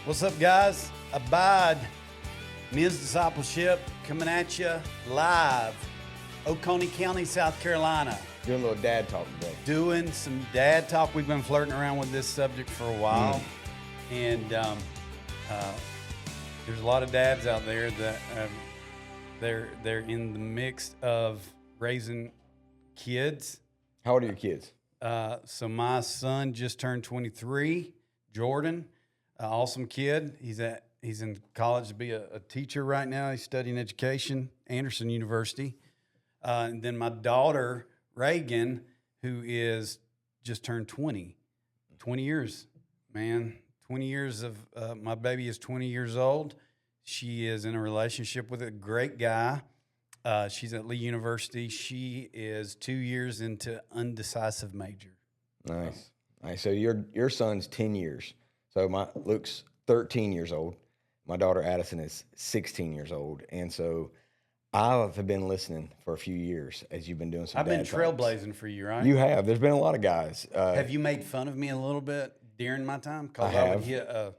What's up, guys? Abide Men's Discipleship coming at you live, Oconee County, South Carolina. Doing a little dad talk today. Doing some dad talk. We've been flirting around with this subject for a while, and there's a lot of dads out there that they're in the mix of raising kids. How old are your kids? So my son just turned 23, Jordan. Awesome kid. He's in college to be a teacher right now. He's studying education, Anderson University. And then my daughter, Reagan, who is just turned 20. 20 years, man. 20 years of, my baby is 20 years old. She is in a relationship with a great guy. She's at Lee University. She is 2 years into undecisive major. Nice. Nice. So your son's 10 years. So Luke's 13 years old. My daughter Addison is 16 years old. And so I have been listening for a few years as you've been doing some I've been dad talks. trailblazing for you, right? You have. There's been a lot of guys. Have you made fun of me a little bit during my time? Because I would hit a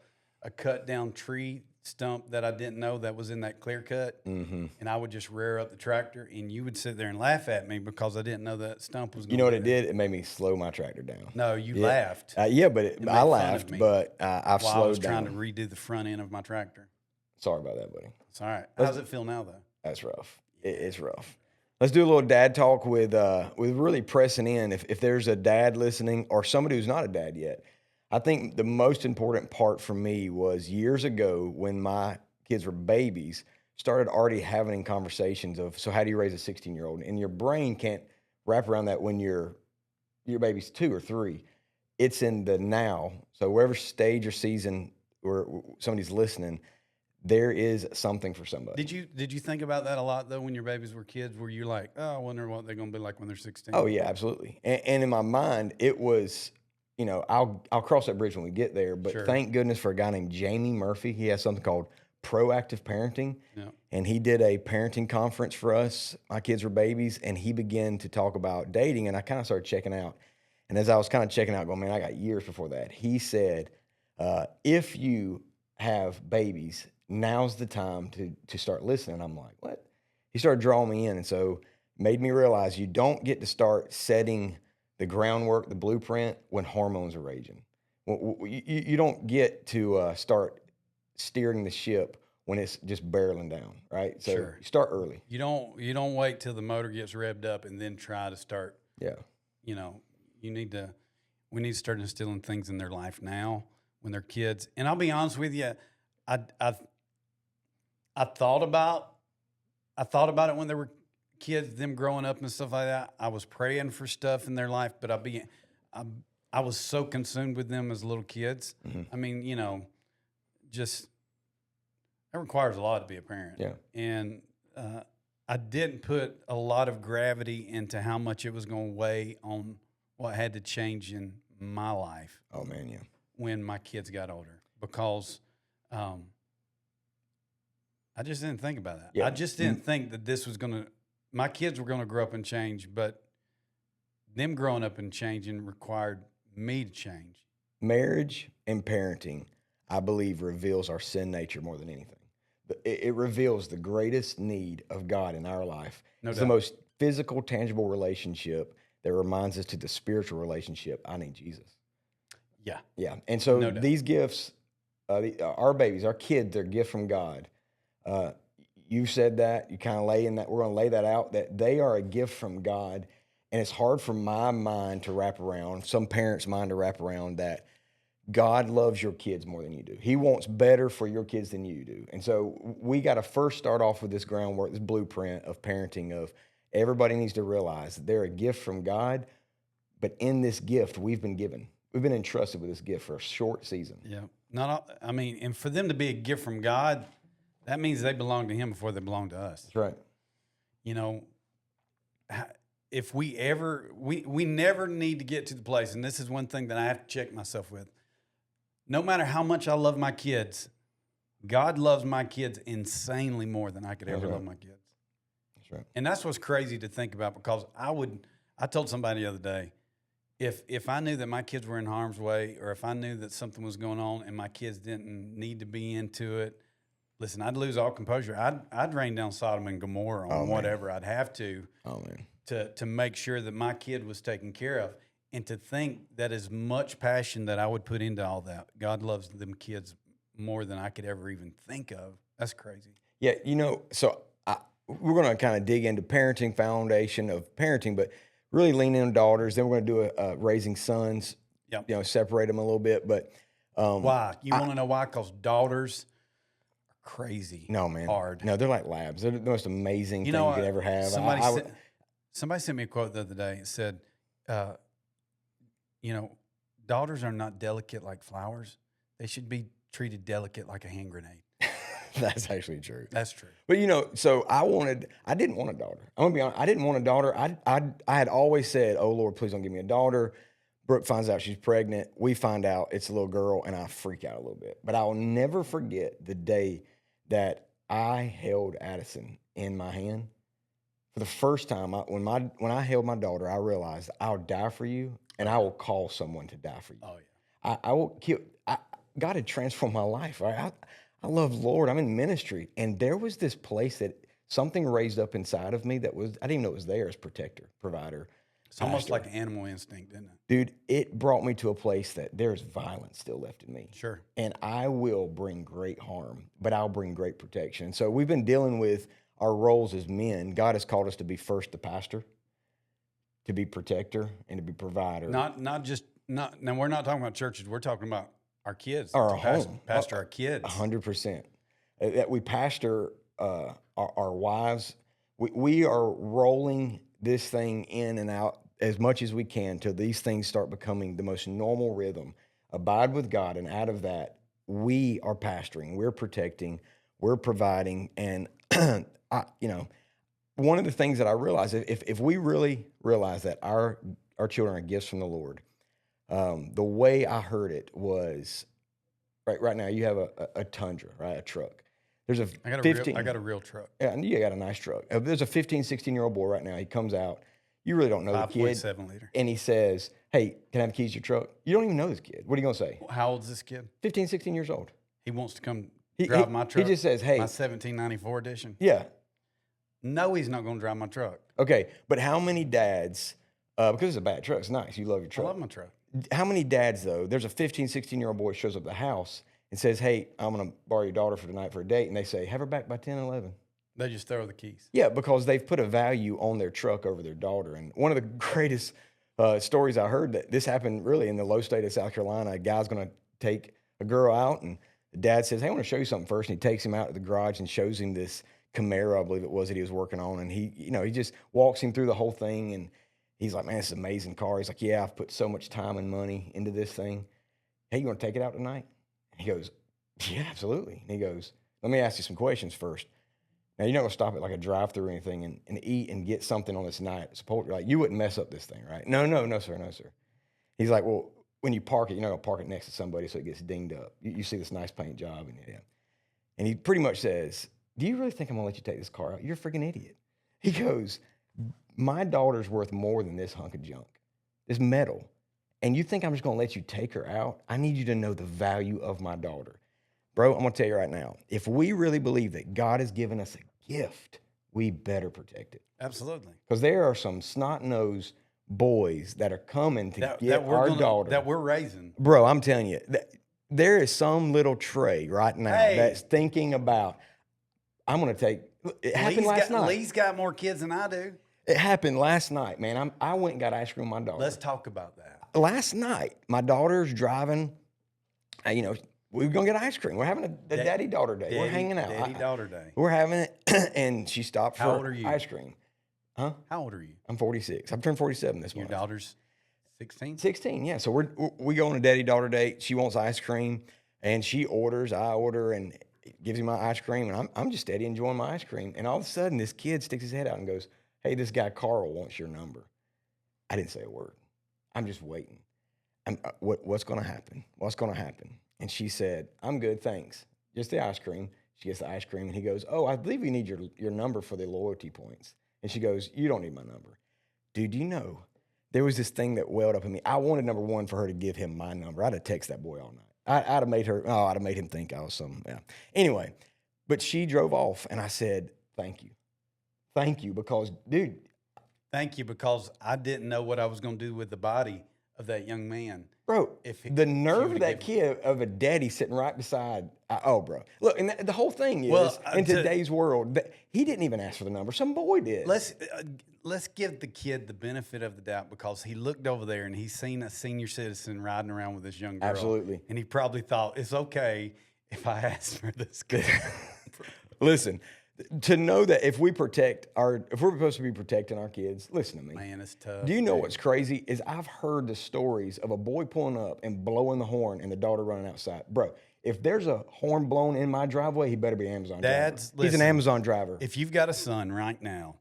cut down tree stump that I didn't know that was in that clear cut, and I would just rear up the tractor, and you would sit there and laugh at me because I didn't know that stump was. You know what it did? It made me slow my tractor down. No, you laughed. Yeah, but I laughed, but I've while slowed I was down. trying to redo the front end of my tractor. Sorry about that, buddy. It's all right. How's it feel now, though? That's rough. It's rough. Let's do a little dad talk with really pressing in. If there's a dad listening or somebody who's not a dad yet, I think the most important part for me was years ago when my kids were babies, started already having conversations of, so how do you raise a 16-year-old? And your brain can't wrap around that when your baby's 2 or 3. It's in the now. So wherever stage or season where somebody's listening, there is something for somebody. Did you think about that a lot though when your babies were kids? Were you like, oh, I wonder what they're going to be like when they're 16? Oh yeah, absolutely. And in my mind, it was, I'll cross that bridge when we get there. But Sure. Thank goodness for a guy named Jamie Murphy. He has something called Proactive Parenting. Yeah. And he did a parenting conference for us. My kids were babies, and he began to talk about dating, and I kind of started checking out. And as I was kind of checking out, going, man, I got years before that. He said, if you have babies, now's the time to start listening. I'm like, what? He started drawing me in, and so made me realize you don't get to start setting the groundwork, the blueprint, when hormones are raging. You don't get to start steering the ship when it's just barreling down, right? So Sure. You start early. You don't wait till the motor gets revved up and then try to start. Yeah. We need to start instilling things in their life now when they're kids. And I'll be honest with you, I thought about it when they were kids, them growing up and stuff like that. I was praying for stuff in their life, but I was so consumed with them as little kids. Mm-hmm. I mean, just that requires a lot to be a parent. Yeah. And I didn't put a lot of gravity into how much it was going to weigh on what had to change in my life. Oh man, yeah. When my kids got older, because I just didn't think about that. Yeah. I just didn't think that my kids were going to grow up and change, but them growing up and changing required me to change. Marriage and parenting, I believe, reveals our sin nature more than anything. It reveals the greatest need of God in our life. No It's doubt. the most physical, tangible relationship that reminds us to the spiritual relationship. I need Jesus. Yeah. Yeah. And so No doubt. these gifts, our babies, our kids, they're a gift from God. You said that, you kind of lay in that, we're going to lay that out, that they are a gift from God. And it's hard for my mind to wrap around, some parents' mind to wrap around that God loves your kids more than you do. He wants better for your kids than you do. And so we got to first start off with this groundwork, this blueprint of parenting of everybody needs to realize that they're a gift from God, but in this gift we've been given. We've been entrusted with this gift for a short season. Yeah. And for them to be a gift from God, that means they belong to Him before they belong to us. That's right. If we never need to get to the place, and this is one thing that I have to check myself with. No matter how much I love my kids, God loves my kids insanely more than I could ever love my kids. That's right. And that's what's crazy to think about, because I told somebody the other day, if I knew that my kids were in harm's way, or if I knew that something was going on and my kids didn't need to be into it, listen, I'd lose all composure. I'd rain down Sodom and Gomorrah on whatever I'd have to Oh man. to make sure that my kid was taken care of. And to think that as much passion that I would put into all that, God loves them kids more than I could ever even think of. That's crazy. Yeah, so we're going to kind of dig into parenting foundation of parenting, but really lean into daughters. Then we're going to do a raising sons. Yep. Separate them a little bit. But Why? You want to know why? Because daughters are crazy. No, man, hard. No, they're like labs. They're the most amazing thing you could ever have. Somebody sent me a quote the other day. It said, daughters are not delicate like flowers. They should be treated delicate like a hand grenade. That's actually true. That's true. But so I didn't want a daughter. I'm gonna be honest. I didn't want a daughter. I had always said, "Oh Lord, please don't give me a daughter." Brooke finds out she's pregnant. We find out it's a little girl, and I freak out a little bit. But I will never forget the day that I held Addison in my hand for the first time. When I held my daughter, I realized I'll die for you, and I will call someone to die for you. Oh yeah. I will kill. God had transformed my life. Right? I love Lord. I'm in ministry. And there was this place that something raised up inside of me I didn't even know it was there as protector, provider. It's almost like animal instinct, isn't it? Dude, it brought me to a place that there's violence still left in me. Sure. And I will bring great harm, but I'll bring great protection. So we've been dealing with our roles as men. God has called us to be first the pastor, to be protector, and to be provider. Now we're not talking about churches. We're talking about our kids. Our home. Pastor our kids. 100%. That we pastor our wives. We are rolling this thing in and out as much as we can till these things start becoming the most normal rhythm. Abide with God, and out of that, we are pastoring, we're protecting, we're providing. And one of the things that I realize, if we really realize that our children are gifts from the Lord, the way I heard it was right now you have a Tundra, right? A truck. There's I got a real truck. Yeah, and you got a nice truck. There's a 15, 16-year-old boy right now. He comes out. You really don't know the kid. 5.7 liter. And he says, "Hey, can I have the keys to your truck?" You don't even know this kid. What are you going to say? How old is this kid? 15, 16 years old. He wants to come drive my truck. He just says, "Hey." My 1794 edition. Yeah. No, he's not going to drive my truck. Okay, but how many dads, because it's a bad truck, it's nice. You love your truck. I love my truck. How many dads, though, there's a 15, 16-year-old boy shows up at the house and says, "Hey, I'm going to borrow your daughter for tonight for a date." And they say, "Have her back by 10, 11. They just throw the keys. Yeah, because they've put a value on their truck over their daughter. And one of the greatest stories I heard, that this happened really in the low state of South Carolina. A guy's going to take a girl out, and the dad says, "Hey, I want to show you something first." And he takes him out to the garage and shows him this Camaro, I believe it was, that he was working on. And he just walks him through the whole thing. And he's like, "Man, this is an amazing car." He's like, "Yeah, I've put so much time and money into this thing. Hey, you want to take it out tonight?" And he goes, "Yeah, absolutely." And he goes, "Let me ask you some questions first. Now, you're not going to stop at like a drive-through or anything and eat and get something on this night. Like, you wouldn't mess up this thing, right?" No, sir. He's like, "Well, when you park it, you're not going to park it next to somebody so it gets dinged up. You see this nice paint job." And he pretty much says, "Do you really think I'm going to let you take this car out? You're a freaking idiot." He goes, "My daughter's worth more than this hunk of junk, this metal. And you think I'm just going to let you take her out? I need you to know the value of my daughter." Bro, I'm going to tell you right now, if we really believe that God has given us a gift, we better protect it. Absolutely. Because there are some snot-nosed boys that are coming to get our daughter. That we're raising. Bro, I'm telling you, there is some little Trey right now that's thinking about, I'm going to take, it happened last night. Lee's got more kids than I do. It happened last night, man. I went and got ice cream with my daughter. Let's talk about that. Last night, my daughter's driving, we're going to get ice cream. We're having a daddy-daughter day. We're hanging out. Daddy-daughter day. We're having it, and she stopped How for old are you? ice cream. Huh? How old are you? I'm 46. I've turned 47 this month. Your daughter's 16? 16, yeah. So we go on a daddy-daughter date. She wants ice cream, and she orders. I order, and gives me my ice cream, and I'm just steady enjoying my ice cream. And all of a sudden, this kid sticks his head out and goes, "Hey, this guy Carl wants your number." I didn't say a word. I'm just waiting. What's going to happen? What's going to happen? And she said, "I'm good, thanks. Just the ice cream." She gets the ice cream, and he goes, "Oh, I believe you need your number for the loyalty points." And she goes, "You don't need my number." Dude, do you know there was this thing that welled up in me. I wanted, number one, for her to give him my number. I'd have texted that boy all night. I'd have made her, I'd have made him think I was some, yeah. Anyway, but she drove off, and I said, thank you. Thank you, because, dude. Thank you, because I didn't know what I was going to do with the body of that young man. Bro, the nerve of that give- kid, of a daddy sitting right beside, bro. Look, and the whole thing is, Well, in today's world, he didn't even ask for the number. Some boy did. Let's give the kid the benefit of the doubt, because he looked over there and he's seen a senior citizen riding around with this young girl. Absolutely. And he probably thought, it's okay if I ask for this kid. Listen, to know that if we're supposed to be protecting our kids, listen to me. Man, it's tough. Do you know what's crazy is I've heard the stories of a boy pulling up and blowing the horn and the daughter running outside. Bro, if there's a horn blown in my driveway, he better be an Amazon Dads, driver. He's an listen, Amazon driver. If you've got a son right now,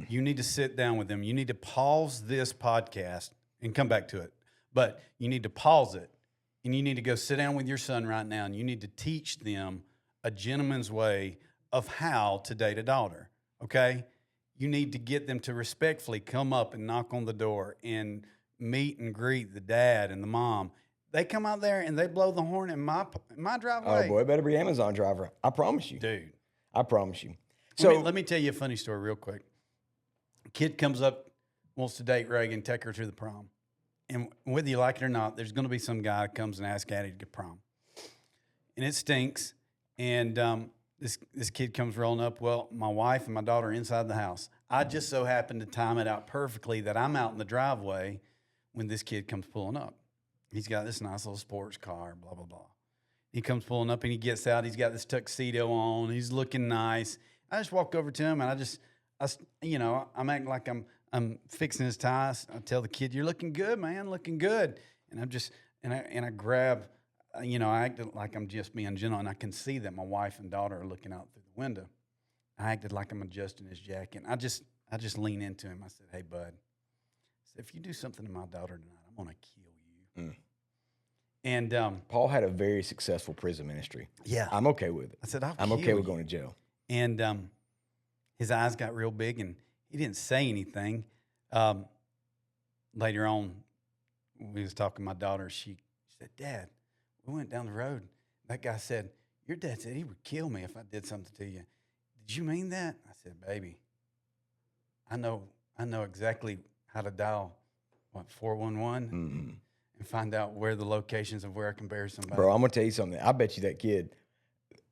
you need to sit down with them. You need to pause this podcast and come back to it. But you need to pause it, and you need to go sit down with your son right now, and you need to teach them a gentleman's way of how to date a daughter, okay? You need to get them to respectfully come up and knock on the door and meet and greet the dad and the mom. They come out there and they blow the horn in my driveway. Oh, boy, it better be an Amazon driver. I promise you. Dude. I promise you. So So, let me tell you a funny story real quick. A kid comes up, wants to date Reagan, take her to the prom. And whether you like it or not, there's going to be some guy that comes and asks Addie to get prom. And it stinks. And this kid comes rolling up. Well, my wife and my daughter are inside the house. I just so happened to time it out perfectly that I'm out in the driveway when this kid comes pulling up. He's got this nice little sports car, blah, blah, blah. He comes pulling up and he gets out. He's got this tuxedo on. He's looking nice. I just walk over to him and I'm acting like I'm fixing his ties. I tell the kid, "You're looking good, man, looking good." And I grab, I acted like I'm just being gentle, and I can see that my wife and daughter are looking out through the window. I acted like I'm adjusting his jacket. I just lean into him. I said, "Hey, bud, if you do something to my daughter tonight, I'm gonna kill you." And Paul had a very successful prison ministry. yeah, I'm okay with it. I said, I'm okay with going to jail. And his eyes got real big, and he didn't say anything. Later on, we was talking to my daughter. She said, "Dad, we went down the road. That guy said, your dad said he would kill me if I did something to you. Did you mean that?" I said, "Baby, I know exactly how to dial, 411 and find out where the locations of where I can bury somebody." Bro, I'm going to tell you something. I bet you that kid,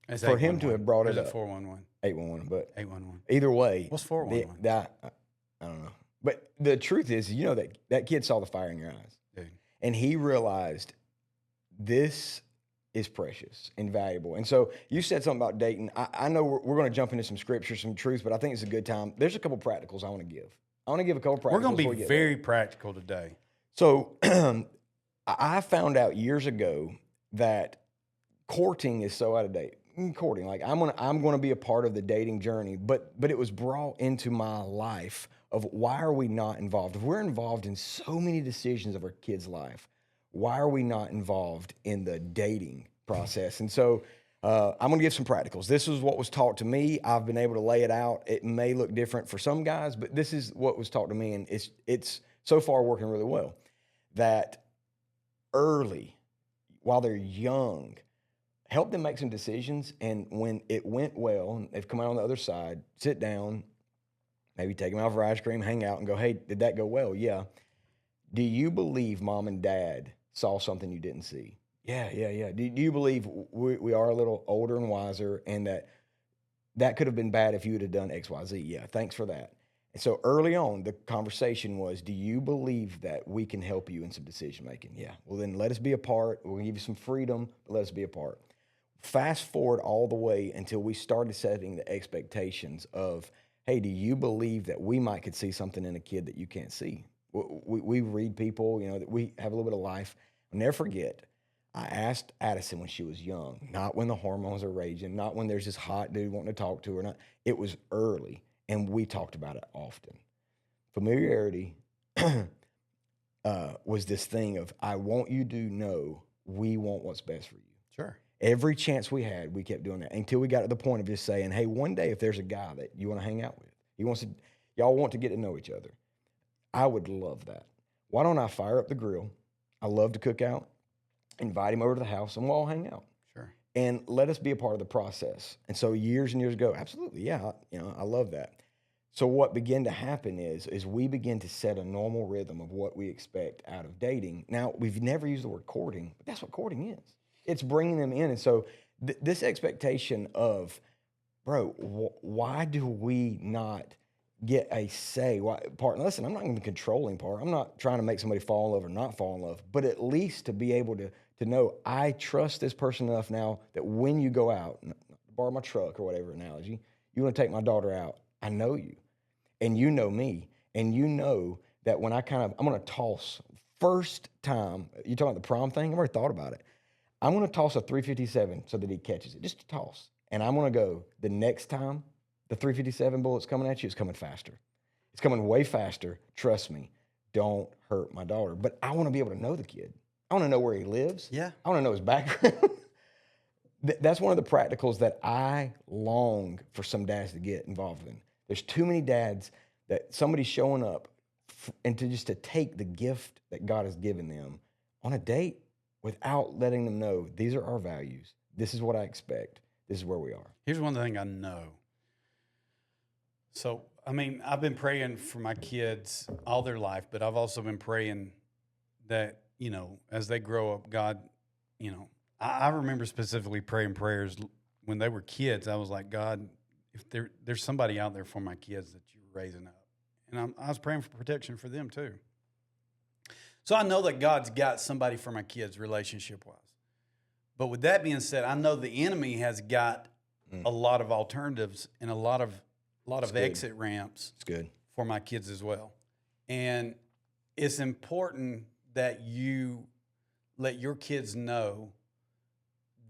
It's for him to 811. have brought Or it is up. 411. 811, but 811. either way. What's 411? I don't know. But the truth is, that kid saw the fire in your eyes. Dude. And he realized this is precious and valuable. And so you said something about dating. I know we're going to jump into some scripture, some truth, but I think it's a good time. There's a couple practicals I want to give. I want to give a couple practicals. We're going to before we be get very practical today. So I found out years ago that courting is so out of date. Courting, like I'm gonna be a part of the dating journey, but it was brought into my life of why are we not involved? If we're involved in so many decisions of our kids' life, why are we not involved in the dating process? And so I'm gonna give some practicals. This is what was taught to me. I've been able to lay it out. It may look different for some guys, but this is what was taught to me, and it's so far working really well. That early, while they're young, help them make some decisions, and when it went well, and they've come out on the other side, sit down, maybe take them out for ice cream, hang out, and go, "Hey, did that go well?" "Yeah." "Do you believe mom and dad saw something you didn't see?" Yeah. Do you believe we are a little older and wiser, and that could have been bad if you would have done X, Y, Z? "Yeah, thanks for that." And so early on, the conversation was, "Do you believe that we can help you in some decision making?" "Yeah." "Well, then let us be a part. We'll give you some freedom, but let us be a part." Fast forward all the way until we started setting the expectations of, "Hey, do you believe that we could see something in a kid that you can't see?" We read people, that we have a little bit of life. I'll never forget, I asked Addison when she was young, not when the hormones are raging, not when there's this hot dude wanting to talk to her. Not. It was early, and we talked about it often. Familiarity was this thing of, I want you to know we want what's best for you. Sure. Every chance we had, we kept doing that until we got to the point of just saying, "Hey, one day if there's a guy that you want to hang out with, y'all want to get to know each other, I would love that. Why don't I fire up the grill? I love to cook out. Invite him over to the house, and we'll all hang out Sure. and let us be a part of the process. And so years and years ago, absolutely, yeah, I love that. So what began to happen is we begin to set a normal rhythm of what we expect out of dating. Now, we've never used the word courting, but that's what courting is. It's bringing them in. And so this expectation of, bro, why do we not get a say? Listen, I'm not in the controlling part. I'm not trying to make somebody fall in love or not fall in love, but at least to be able to know I trust this person enough now that when you go out, borrow my truck or whatever analogy, you want to take my daughter out, I know you and you know me, and you know that when I'm going to toss first time, you talking about the prom thing? I've already thought about it. I'm going to toss a 357 so that he catches it, just a toss. And I'm going to go the next time the 357 bullet's coming at you, it's coming faster. It's coming way faster. Trust me. Don't hurt my daughter. But I want to be able to know the kid. I want to know where he lives. Yeah. I want to know his background. That's one of the practicals that I long for some dads to get involved in. There's too many dads that somebody's showing up and to take the gift that God has given them on a date without letting them know these are our values. This is what I expect. This is where we are. Here's one thing I know. So, I mean, I've been praying for my kids all their life, but I've also been praying that, as they grow up, God, I remember specifically praying prayers when they were kids. I was like, God, if there's somebody out there for my kids that you're raising up. And I was praying for protection for them too. So I know that God's got somebody for my kids relationship-wise. But with that being said, I know the enemy has got a lot of alternatives and a lot of exit ramps. It's good for my kids as well. And it's important that you let your kids know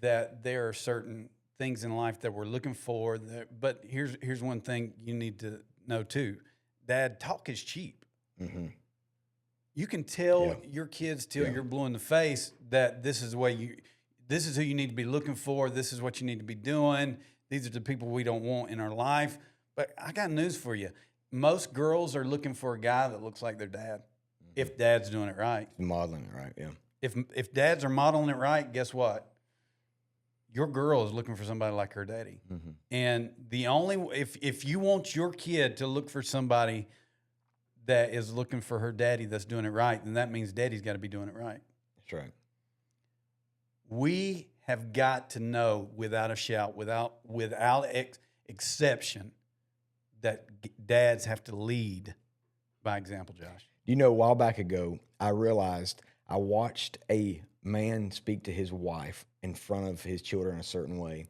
that there are certain things in life that we're looking for. But here's one thing you need to know too. Dad, talk is cheap. Mm-hmm. You can tell your kids till you're blue in the face that this is who you need to be looking for. This is what you need to be doing. These are the people we don't want in our life. But I got news for you. Most girls are looking for a guy that looks like their dad, if dad's doing it right. Modeling it right, yeah. If dads are modeling it right, guess what? Your girl is looking for somebody like her daddy. Mm-hmm. And if you want your kid to look for somebody that is looking for her daddy that's doing it right, then that means daddy's got to be doing it right. That's right. We have got to know without a shout, without exception, that dads have to lead by example, Josh. A while back ago, I realized I watched a man speak to his wife in front of his children a certain way,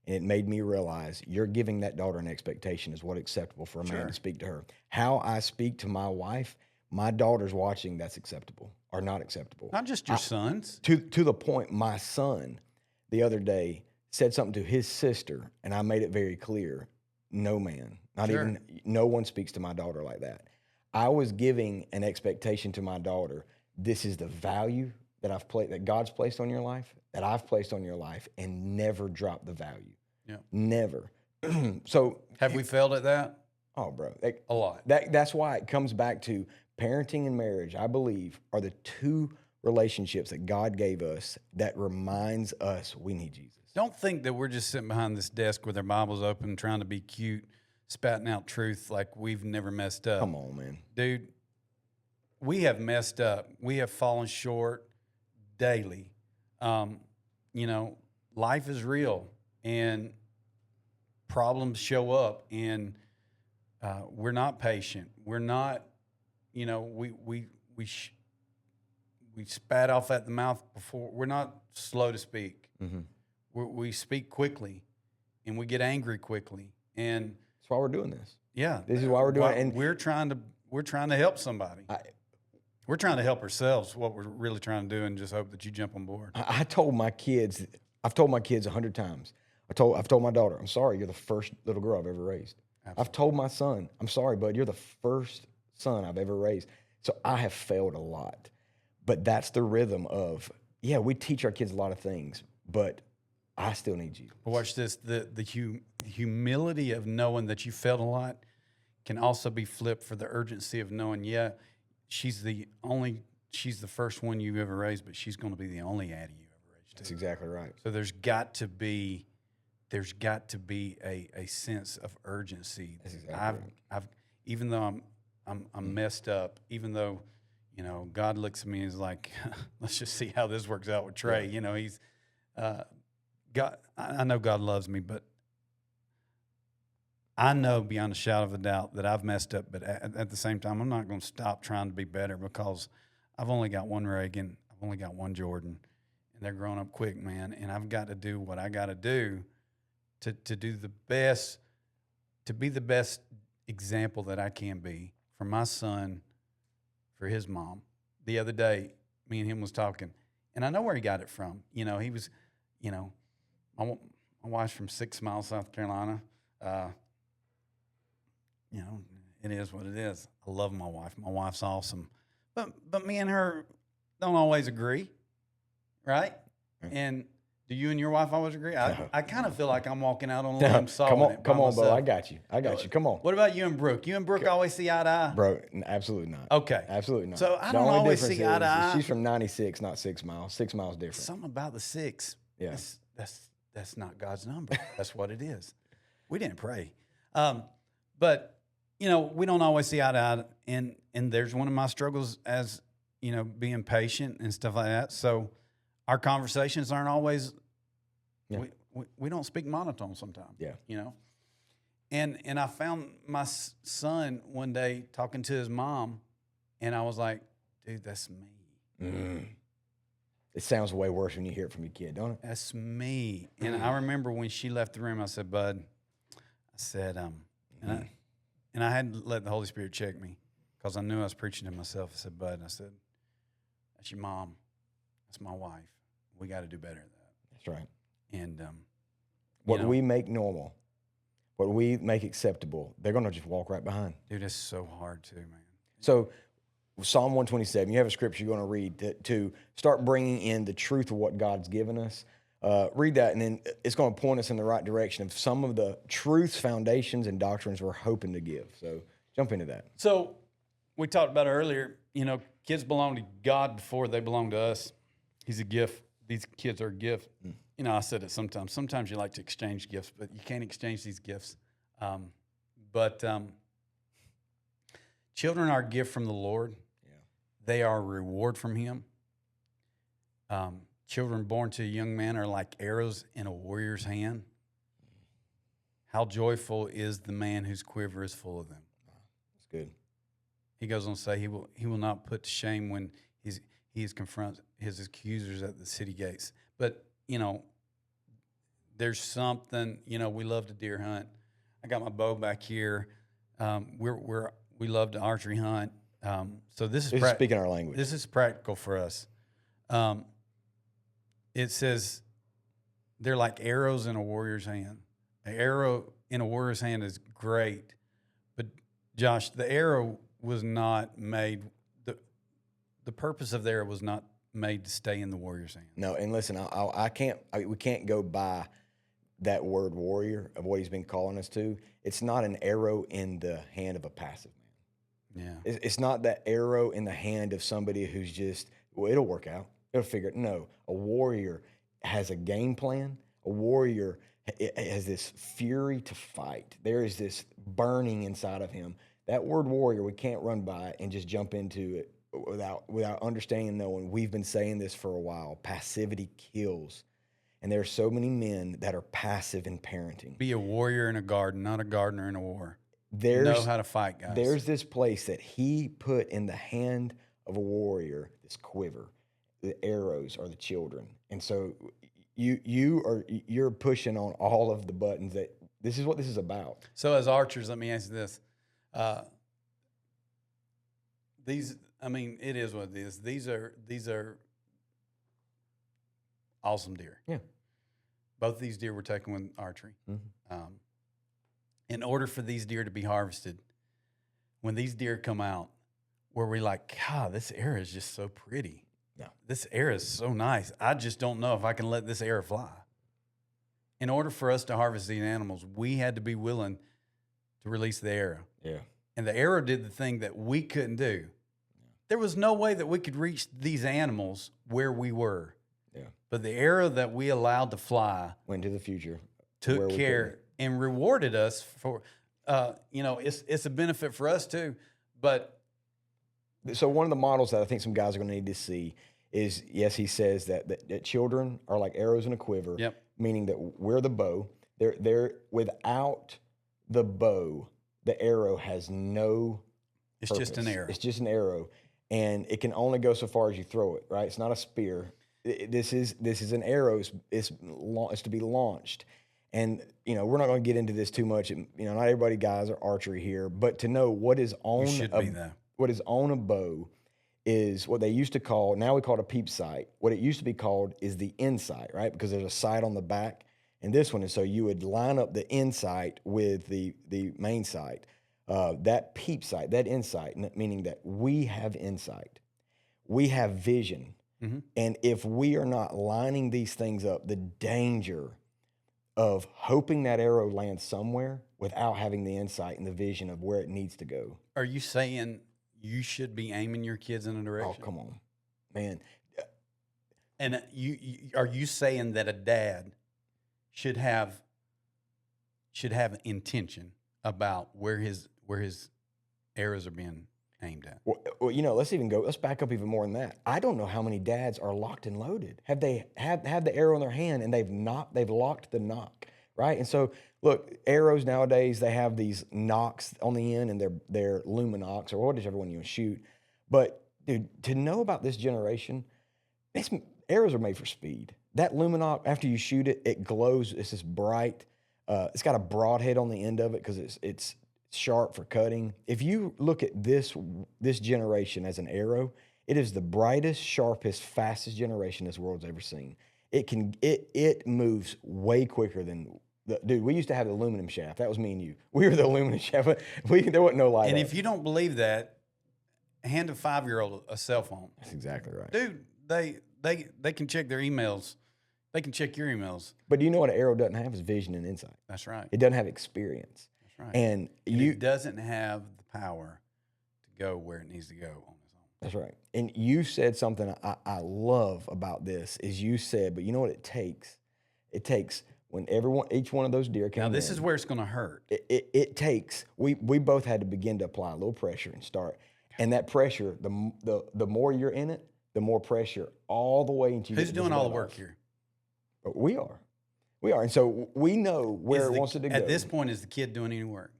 and it made me realize you're giving that daughter an expectation is what acceptable for a man to speak to her. How I speak to my wife, my daughter's watching, that's acceptable or not acceptable. Not just your sons. To the point, my son the other day said something to his sister, and I made it very clear, no man, no one speaks to my daughter like that. I was giving an expectation to my daughter. This is the value that God's placed on your life, that I've placed on your life, and never drop the value. Yeah. Never. So have we failed at that? Oh, bro. A lot. That's why it comes back to parenting and marriage, I believe, are the two relationships that God gave us that reminds us we need Jesus. Don't think that we're just sitting behind this desk with our Bibles open trying to be cute, spouting out truth like we've never messed up. Come on, man. Dude, we have messed up. We have fallen short daily. Life is real and problems show up, and we're not patient. We're not, we spat off at the mouth before. We're not slow to speak. Mm-hmm. We speak quickly, and we get angry quickly. And that's why we're doing this. Yeah, this is why we're doing it. And we're trying to help somebody. We're trying to help ourselves. What we're really trying to do, and just hope that you jump on board. I've told my kids 100 times. I've told my daughter, I'm sorry, you're the first little girl I've ever raised. Absolutely. I've told my son, I'm sorry, bud, you're the first son I've ever raised. So I have failed a lot. But that's the rhythm of, we teach our kids a lot of things, but I still need Jesus. Watch this. The humility of knowing that you failed a lot can also be flipped for the urgency of knowing, she's the first one you've ever raised, but she's going to be the only Addie you ever raised. That's Too. exactly right. So there's got to be a sense of urgency. That's exactly I've even though I'm messed up, even though, you know, God looks at me and is like, let's just see how this works out with Trey. Yeah. You know, he's God. I know God loves me, but I know beyond a shadow of a doubt that I've messed up. But at the same time, I'm not going to stop trying to be better, because I've only got one Reagan, I've only got one Jordan, and they're growing up quick, man. And I've got to do what I got to do to do the best, to be the best example that I can be for my son, for his mom. The other day, me and him was talking, and I know where he got it from. You know, he was, you know, my wife's from 6 Miles, South Carolina. You know, it is what it is. I love my wife. My wife's awesome. But me and her don't always agree, right? And do you and your wife always agree? I kind of feel like I'm walking out on a limb solving it by Come on, bro. myself. I got you. Come on. What about you and Brooke? You and Brooke always see eye to eye? Bro, absolutely not. Okay. Absolutely not. So I The don't only always difference see eye to is eye. she's from 96, not 6 Miles. 6 Miles different. Something about the 6. Yeah. That's not God's number. That's what it is. We didn't pray. But, you know, we don't always see eye to eye. And there's one of my struggles as, you know, being patient and stuff like that. So our conversations aren't always, Yeah. we don't speak monotone sometimes. Yeah. You know? And I found my son one day talking to his mom, and I was like, dude, that's me. It sounds way worse when you hear it from your kid, don't it? That's me. And I remember when she left the room, I said, Bud, I said, and I had to let the Holy Spirit check me, because I knew I was preaching to myself. I said, Bud, I said, that's your mom. That's my wife. We got to do better than that. That's right. And What you know, we make normal, what we make acceptable, they're going to just walk right behind. dude, it's so hard too, man. So Psalm 127, you have a scripture you're going to read to start bringing in the truth of what God's given us. Read that, and then it's going to point us in the right direction of some of the truths, foundations, and doctrines we're hoping to give. So jump into that. So we talked about earlier, you know, kids belong to God before they belong to us. He's a gift. These kids are a gift. You know, I said it sometimes. Sometimes you like to exchange gifts, but you can't exchange these gifts. Children are a gift from the Lord. Yeah. They are a reward from Him. Children born to a young man are like arrows in a warrior's hand. How joyful is the man whose quiver is full of them. That's good. He goes on to say he will not put to shame when he confronts his accusers at the city gates. But, you know, there's something, you know, we love to deer hunt. I got my bow back here. We love to archery hunt. So this is speaking our language. This is practical for us. It says they're like arrows in a warrior's hand. An arrow in a warrior's hand is great, but Josh, the arrow was not made. The purpose of the arrow was not made to stay in the warrior's hand. No, and listen, we can't go by that word warrior of what he's been calling us to. It's not an arrow in the hand of a passive man. Yeah. It's not that arrow in the hand of somebody who's just, well, it'll work out. It'll figure it. No, a warrior has a game plan. A warrior has this fury to fight. There is this burning inside of him. That word warrior, we can't run by it and just jump into it without understanding and knowing. We've been saying this for a while. Passivity kills. And there are so many men that are passive in parenting. Be a warrior in a garden, not a gardener in a war. Know how to fight, guys. There's this place that he put in the hand of a warrior, this quiver. The arrows are the children. And so you're pushing on all of the buttons. That this is what this is about. So as archers, let me ask you this. It is what it is. These are awesome deer. Yeah. Both these deer were taken with archery. Mm-hmm. In order for these deer to be harvested, when these deer come out, where we're like, God, this arrow is just so pretty. Yeah. This arrow is so nice. I just don't know if I can let this arrow fly. In order for us to harvest these animals, we had to be willing to release the arrow. Yeah. And the arrow did the thing that we couldn't do. there was no way that we could reach these animals where we were. Yeah. But the arrow that we allowed to fly Went to the future. took where we care and rewarded us for, it's a benefit for us too. But So one of the models that I think some guys are going to need to see is, yes, he says that children are like arrows in a quiver, Yep. meaning that we're the bow. They're without the bow, the arrow has no it's purpose. just an arrow. It's just an arrow, and it can only go so far as you throw it. Right? It's not a spear. This is an arrow. It's to be launched, and we're not going to get into this too much. Not everybody guys are archery here, but to know what is on You should be, though. what is on a bow is what they used to call. Now we call it a peep sight. What it used to be called is the insight, right? Because there's a sight on the back, and this one is so you would line up the insight with the main sight. That peep sight, that insight, meaning that we have insight, we have vision. Mm-hmm. And if we are not lining these things up, the danger of hoping that arrow lands somewhere without having the insight and the vision of where it needs to go. Are you saying you should be aiming your kids in a direction? Oh, come on, man. And are you saying that a dad should have intention about where his arrows are being aimed at? Well, let's back up even more than that. I don't know how many dads are locked and loaded. Have they have the arrow in their hand and they've locked the nock, right? And so look, arrows nowadays, they have these nocks on the end and they're luminox or whatever one you shoot. But dude, to know about this generation, arrows are made for speed. That luminox, after you shoot it, it glows. It's this bright. It's got a broadhead on the end of it because it's sharp for cutting. If you look at this generation as an arrow, it is the brightest, sharpest, fastest generation this world's ever seen. It moves way quicker than dude. We used to have the aluminum shaft. That was me and you. We were the aluminum shaft. There wasn't no light. And up. if you don't believe that, hand a 5-year-old a cell phone. That's exactly right, Dude. They can check their emails. They can check your emails. But do you know what an arrow doesn't have is vision and insight. That's right. It doesn't have experience. That's right. And it doesn't have the power to go where it needs to go on its own. That's right. And you said something I love about this is you said, but you know what it takes? It takes when each one of those deer came Now this in, is where it's going to hurt. It takes, we both had to begin to apply a little pressure and start. And that pressure, the more you're in it, the more pressure all the way into. Who's doing all the work here? We are. And so we know where it wants it to go. At this point, is the kid doing any work?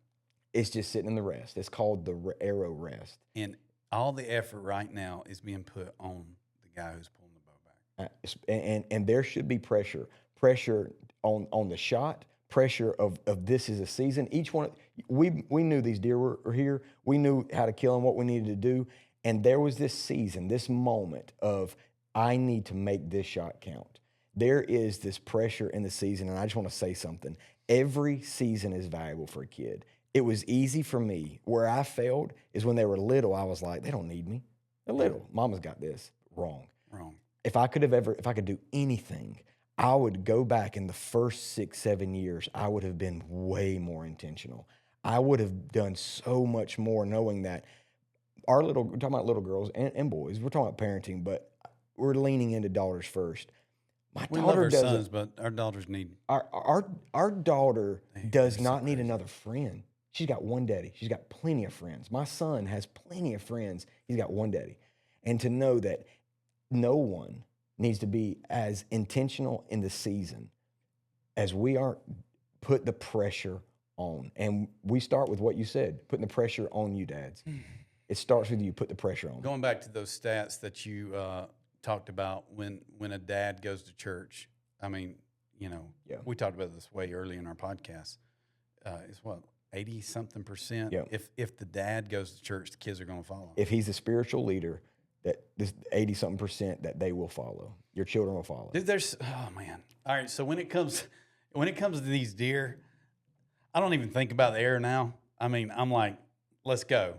It's just sitting in the rest. It's called the arrow rest. And all the effort right now is being put on the guy who's pulling the bow back. And there should be pressure on the shot, pressure of this is a season. Each one, we knew these deer were here. We knew how to kill them, what we needed to do. And there was this season, this moment of, I need to make this shot count. There is this pressure in the season, and I just want to say something. Every season is valuable for a kid. It was easy for me. Where I failed is when they were little, I was like, they don't need me. They're little. Mama's got this. Wrong. If I could do anything, I would go back in the first 6-7 years, I would have been way more intentional. I would have done so much more knowing that we're talking about little girls and boys, we're talking about parenting, but we're leaning into daughters first. We love our sons, but our daughters need. Our daughter does not need another friend. She's got one daddy. She's got plenty of friends. My son has plenty of friends. He's got one daddy. And to know that no one needs to be as intentional in the season as we are, put the pressure on. And we start with what you said, putting the pressure on you, dads. It starts with you, put the pressure on. Going back to those stats that you talked about when a dad goes to church. I mean, we talked about this way early in our podcast. It's what, 80-something%? Yep. If the dad goes to church, the kids are going to follow. If he's a spiritual leader, that this 80-something% that they will follow. Your children will follow. Dude, oh man. All right. So when it comes to these deer, I don't even think about the arrow now. I mean, I'm like, let's go.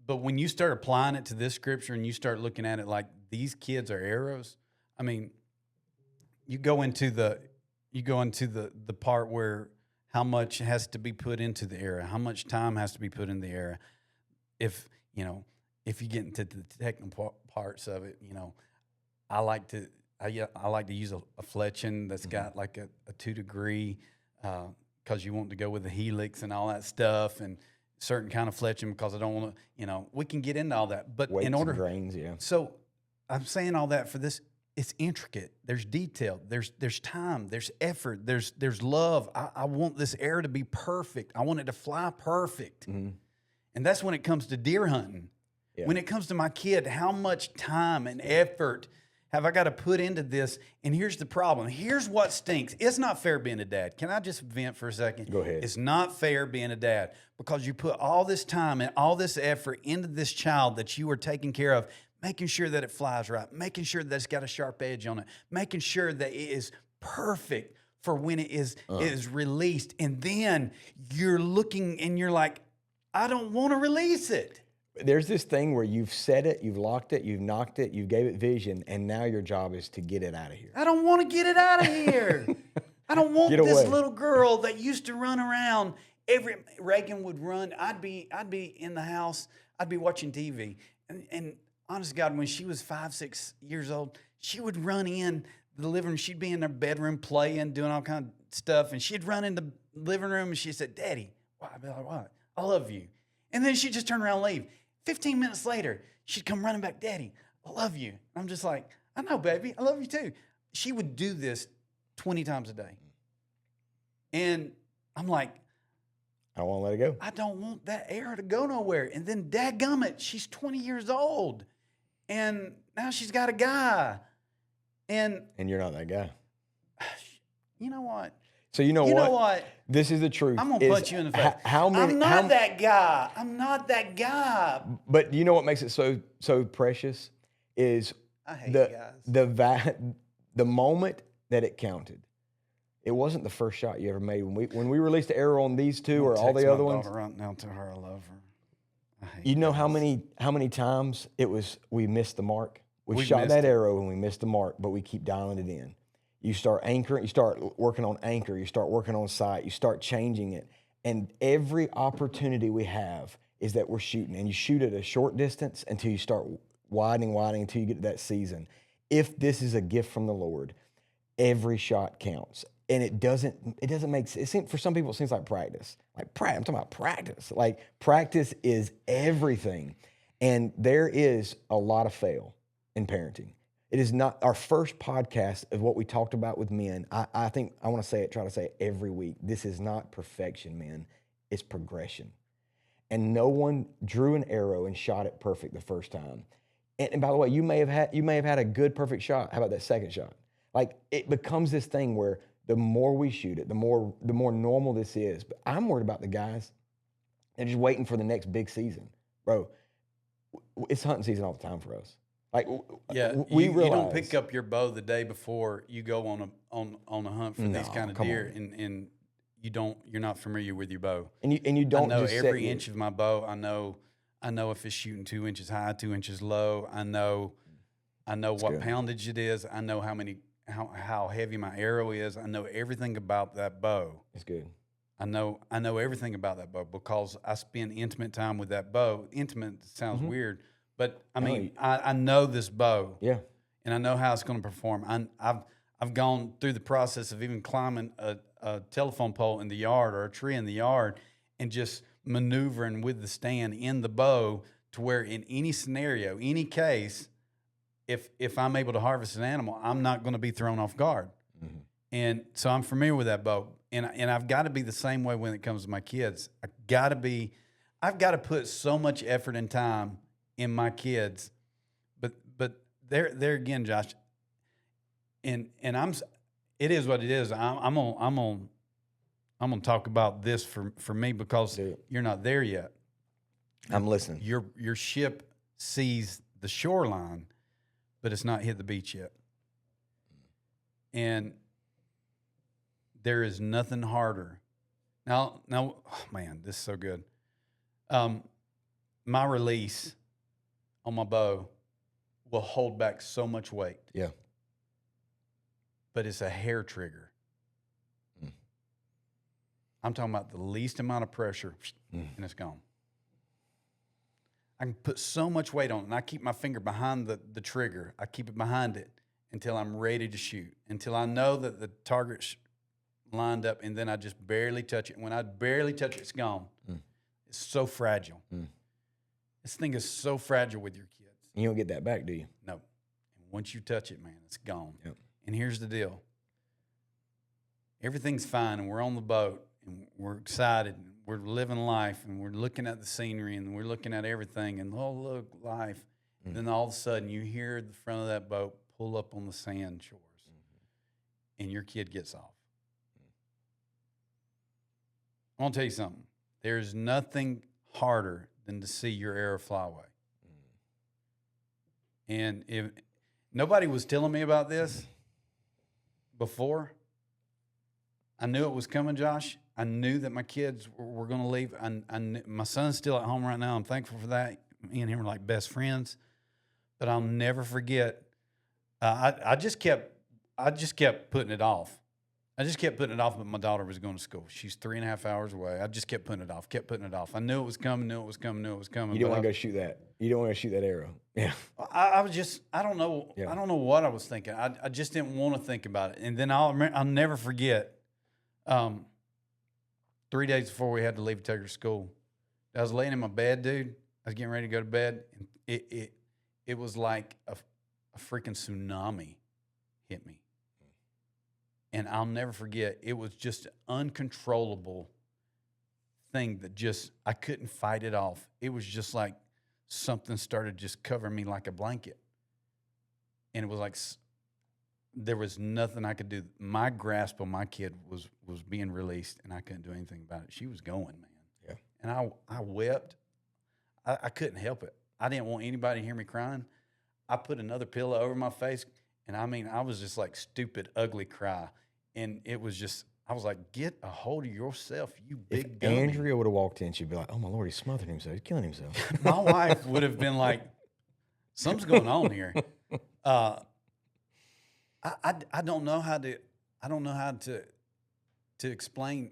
But when you start applying it to this scripture and you start looking at it like these kids are arrows, I mean, you go into the part where how much has to be put into the arrow, how much time has to be put in the arrow. If if you get into the technical parts of it, I like to I like to use a fletching that's got like a 2-degree because you want to go with the helix and all that stuff and certain kind of fletching because I don't want to, we can get into all that. But Weights in order, and grains, yeah. So I'm saying all that for this. It's intricate. There's detail. There's time. There's effort. There's love. I want this arrow to be perfect. I want it to fly perfect. Mm-hmm. And that's when it comes to deer hunting. Yeah. When it comes to my kid, how much time and effort have I got to put into this? And here's the problem. Here's what stinks. It's not fair being a dad. Can I just vent for a second? Go ahead. It's not fair being a dad because you put all this time and all this effort into this child that you are taking care of, making sure that it flies right, making sure that it's got a sharp edge on it, making sure that it is perfect for when it is released. And then you're looking and you're like, I don't want to release it. There's this thing where you've set it, you've locked it, you've knocked it, you gave it vision, and now your job is to get it out of here. I don't want to get it out of here. I don't want Get this away. little girl that used to run around. Reagan would run. I'd be in the house. I'd be watching TV. And honest to God, when she was 5, 6 years old, she would run in the living room. She'd be in her bedroom playing, doing all kind of stuff. And she'd run in the living room and she said, Daddy, why? I'd be like, what? I love you. And then she'd just turn around and leave. 15 minutes later, she'd come running back, Daddy, I love you. I'm just like, I know, baby, I love you too. She would do this 20 times a day. And I'm like, I don't want to let it go. I don't want that arrow to go nowhere. And then dadgummit, she's 20 years old. And now she's got a guy. And And you're not that guy. you know what? So you know what? This is the truth. I'm going to punch you in the face. How many? I'm not that guy. I'm not that guy. But you know what makes it so precious is I hate guys. the moment that it counted. It wasn't the first shot you ever made. When we released the arrow on these two or all the other ones. Right now, tell her I love her. I hate You know how guys. many times we missed the mark. We We shot missed that it. arrow and we missed the mark, but we keep dialing it in. You start anchoring, you start working on anchor, you start working on sight, you start changing it. And every opportunity we have is that we're shooting. And you shoot at a short distance until you start widening until you get to that season. If this is a gift from the Lord, every shot counts. And it doesn't make sense. For some people, it seems like practice. I'm talking about practice. Like practice is everything. And there is a lot of fail in parenting. It is not our first podcast of what we talked about with men. I think I want to try to say it every week. This is not perfection, men. It's progression. And no one drew an arrow and shot it perfect the first time. And by the way, you may have had a good, perfect shot. How about that second shot? Like it becomes this thing where the more we shoot it, the more normal this is. But I'm worried about the guys and just waiting for the next big season, bro. It's hunting season all the time for us. Like, Yeah, we you realize, don't pick up your bow the day before you go on a hunt for these No, kind of come deer, and you're not familiar with your bow. and you don't I know just set every your- inch of my bow. I know if it's shooting 2 inches high, 2 inches low. I know what good. poundage it is. I know how heavy my arrow is. I know everything about that bow. It's good. I know everything about that bow because I spend intimate time with that bow. Intimate sounds weird, but I mean, I know this bow. Yeah. And I know how it's going to perform. I've gone through the process of even climbing a telephone pole in the yard or a tree in the yard and just maneuvering with the stand in the bow to where in any scenario, any case, if I'm able to harvest an animal, I'm not going to be thrown off guard. Mm-hmm. And so I'm familiar with that bow. And I've got to be the same way when it comes to my kids. I've got to put so much effort and time in my kids. But there again, Josh, and it is what it is. I'm gonna talk about this for me because Do it. you're not there yet. I'm listening. Your ship sees the shoreline, but it's not hit the beach yet. And there is nothing harder. Now, oh man, this is so good. My release on my bow will hold back so much weight, Yeah. but it's a hair trigger. Mm. I'm talking about the least amount of pressure, Mm. and it's gone. I can put so much weight on it, and I keep my finger behind the trigger. I keep it behind it until I'm ready to shoot, until I know that the target's lined up, and then I just barely touch it. When I barely touch it, it's gone. It's so fragile. This thing is so fragile with your kids. You don't get that back, do you? No. Once you touch it, man, it's gone. Yep. And here's the deal. Everything's fine, and we're on the boat, and we're excited, and we're living life, and we're looking at the scenery, and we're looking at everything, and oh, look, life. And then all of a sudden, you hear the front of that boat pull up on the sand shores, and your kid gets off. I want to tell you something. There's nothing harder than to see your arrow fly away. And if nobody was telling me about this before, I knew it was coming, Josh. I knew that my kids were going to leave. I knew, my son's still at home right now. I'm thankful for that. Me and him are like best friends. But I'll never forget. I just kept putting it off. I just kept putting it off, but my daughter was going to school. She's 3.5 hours away. I just kept putting it off. I knew it was coming, knew it was coming. You don't want to go shoot that. You don't want to shoot that arrow. Yeah. I don't know. Yeah. I don't know what I was thinking. I just didn't want to think about it. And then I'll never forget, 3 days before we had to leave to take her to school, I was laying in my bed, dude. I was getting ready to go to bed. And it was like a freaking tsunami hit me. And I'll never forget, it was just an uncontrollable thing that just, I couldn't fight it off. It was just like something started just covering me like a blanket. And it was like, there was nothing I could do. My grasp on my kid was being released, and I couldn't do anything about it. She was going, man. Yeah. And I wept. I couldn't help it. I didn't want anybody to hear me crying. I put another pillow over my face, and I was just like stupid, ugly cry. And it was just, I was like, get a hold of yourself, you big dummy. Andrea would have walked in, she'd be like, oh, my Lord, he's smothering himself. He's killing himself. My wife would have been like, something's going on here. I don't know how to explain,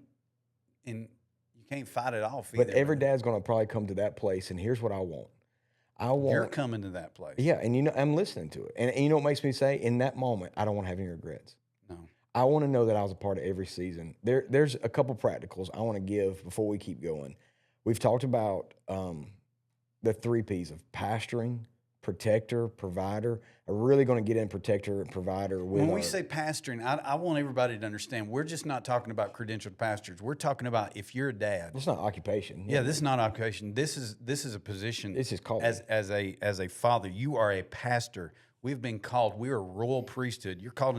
and you can't fight it off either. But every dad's going to probably come to that place, and here's what I want. You're coming to that place. Yeah, and I'm listening to it. And you know what makes me say, in that moment, I don't want to have any regrets. No. I want to know that I was a part of every season. There's a couple practicals I want to give before we keep going. We've talked about the 3 Ps of pastoring, protector, provider. I'm really going to get in protector and provider. When we say pastoring, I want everybody to understand, we're just not talking about credentialed pastors. We're talking about if you're a dad. It's not occupation. Yeah, this is not occupation. This is a position. This is called as a father. You are a pastor. We've been called. We are a royal priesthood. You're called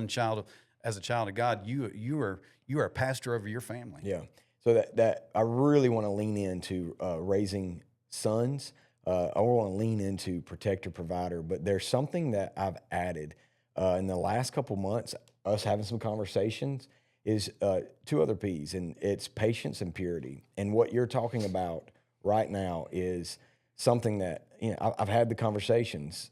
as a child of God. You are a pastor over your family. Yeah. So that I really want to lean into raising sons. I want to lean into protector, provider, but there's something that I've added in the last couple months, us having some conversations, is 2 other Ps, and it's patience and purity. And what you're talking about right now is something that, I've had the conversations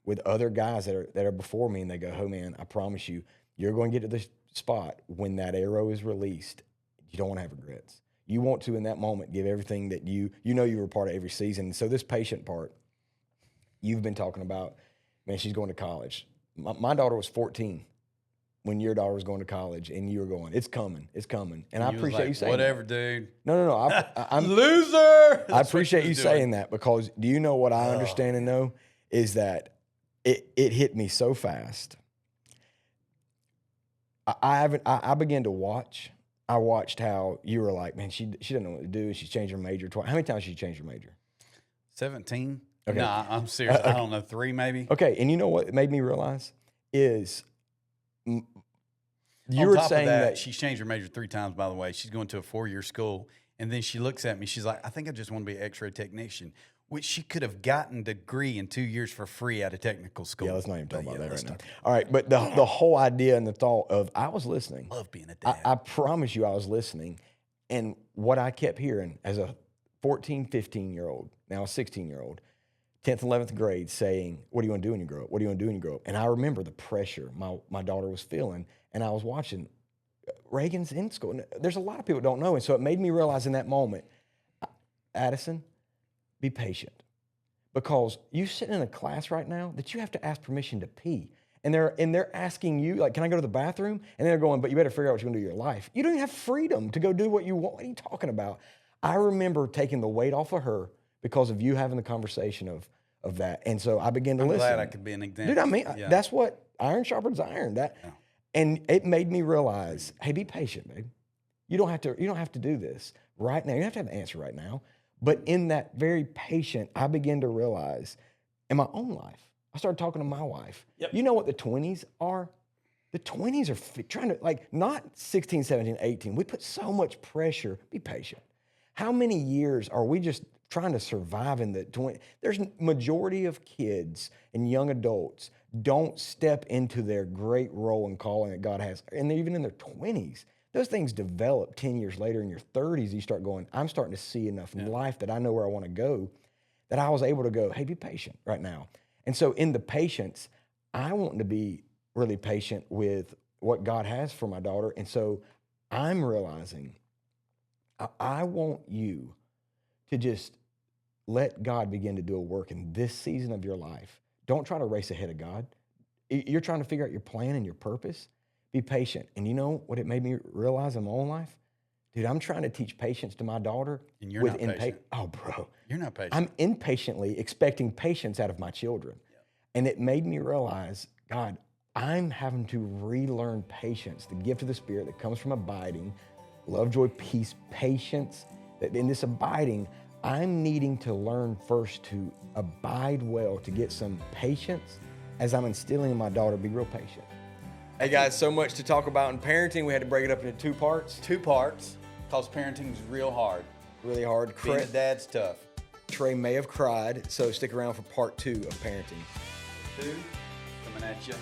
with other guys that are before me, and they go, oh man, I promise you, you're going to get to the spot when that arrow is released. You don't want to have regrets. You want to, in that moment, give everything that you were part of every season. So this patient part, you've been talking about, man, she's going to college. My daughter was 14 when your daughter was going to college, and you were going, it's coming. And I appreciate you saying whatever, that. dude. No. I'm loser. I appreciate you saying that, because do you know what I understand and know is that it hit me so fast. I began to watch. I watched how you were like, man, she doesn't know what to do. She's changed her major twice. How many times did she change her major? 17. Okay. Nah, I'm serious. I don't know, 3 maybe. Okay, and you know what it made me realize is you On were top saying of that she changed her major 3 times, by the way. She's going to a 4-year school, and then she looks at me. She's like, I think I just want to be an X-ray technician, which she could have gotten a degree in 2 years for free at a technical school. Yeah, let's not even talk about that let's right now. not. All right, but the whole idea and the thought of I was listening. Love being a dad. I promise you I was listening. And what I kept hearing as a 14, 15-year-old, now a 16-year-old, 10th, 11th grade, saying, what do you want to do when you grow up? What do you want to do when you grow up? And I remember the pressure my daughter was feeling. And I was watching, Reagan's in school. And there's a lot of people don't know. And so it made me realize in that moment, Addison, be patient. because you sitting in a class right now that you have to ask permission to pee. And they're asking you, like, can I go to the bathroom? And they're going, but you better figure out what you're gonna do with your life. You don't even have freedom to go do what you want. What are you talking about? I remember taking the weight off of her because of you having the conversation of that. And so I began to I'm listen. glad I could be an example. Dude, I mean, Yeah. that's what iron sharpens iron. And it made me realize, hey, be patient, babe. You don't have to do this right now. You don't have to have an answer right now. But in that very patient, I began to realize in my own life, I started talking to my wife. Yep. You know what the 20s are? The 20s are trying to, like, not 16, 17, 18. We put so much pressure. Be patient. How many years are we just trying to survive in the 20s? There's majority of kids and young adults don't step into their great role and calling that God has. And they're even in their 20s. Those things develop 10 years later. In your 30s, you start going, I'm starting to see enough in life that I know where I want to go, that I was able to go, hey, be patient right now. And so in the patience, I want to be really patient with what God has for my daughter. And so I'm realizing I want you to just let God begin to do a work in this season of your life. Don't try to race ahead of God. You're trying to figure out your plan and your purpose. Be patient. And you know what it made me realize in my own life? Dude, I'm trying to teach patience to my daughter. And you're not patient. Oh, bro. You're not patient. I'm impatiently expecting patience out of my children. And it made me realize, God, I'm having to relearn patience, the gift of the Spirit that comes from abiding, love, joy, peace, patience. That in this abiding, I'm needing to learn first to abide well, to get some patience as I'm instilling in my daughter, be real patient. Hey guys, so much to talk about in parenting. We had to break it up into 2 parts. 2 parts, because parenting's real hard. Really hard. Being a dad's tough. Trey may have cried, so stick around for part 2 of parenting. 2 coming at you.